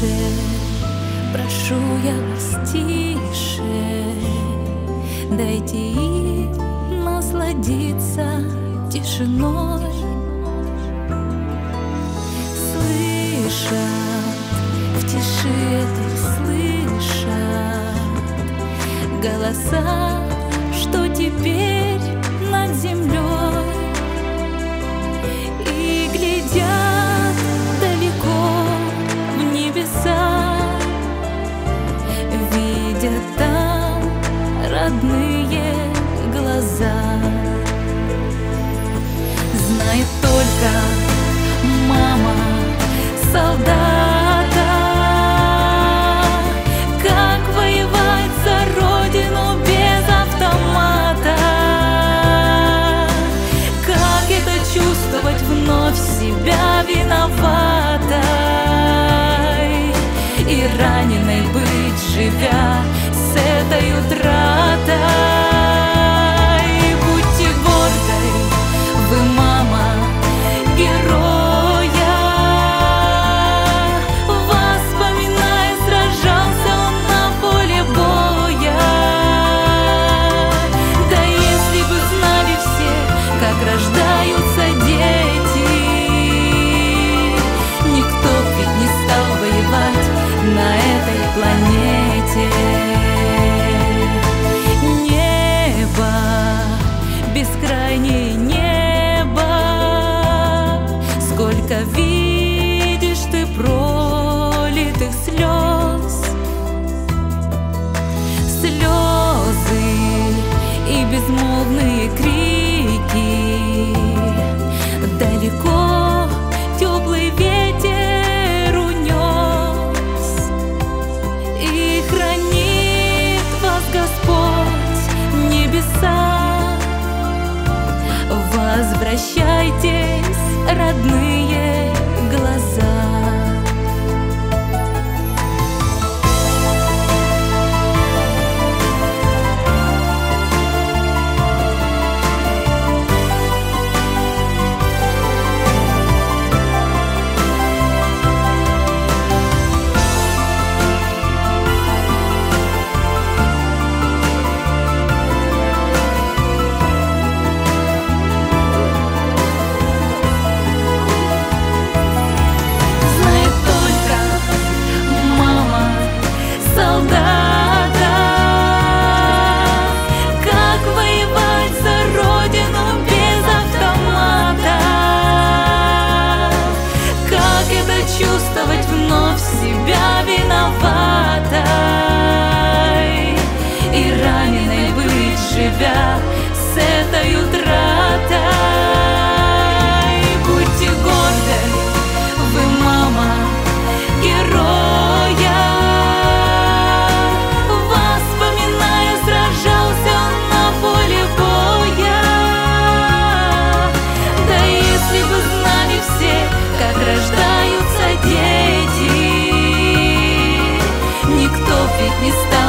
тише, прошу я вас тише, дайте им насладиться тишиной. Слышат, в тиши этой слышат голоса, что теперь над землей, и глядят далеко в небеса, видят там родные глаза. Знает только мама солдата, как воевать за родину без автомата, как это чувствовать вновь себя виноватой и раненой быть, живя с этой утратой. Будьте гордой, вы, мама, героя, воспоминая, сражался он на поле боя. Да если бы знали все, как рождаются дети, никто ведь не стал воевать на этой планете. Небо, бескрайнее небо, сколько видишь ты пролитых слез, слезы и безмолвные крики. Далеко теплый ветер унес, и хранит вас Господь небеса. Возвращайтесь, родные глаза. Чувствовать вновь себя виноватой и раненой быть, живя с этой утратой. Будьте гордой, вы, мама, героя, воспоминая, сражался он на поле боя. Да если бы знали все, как рождаются дети, никто ведь не стал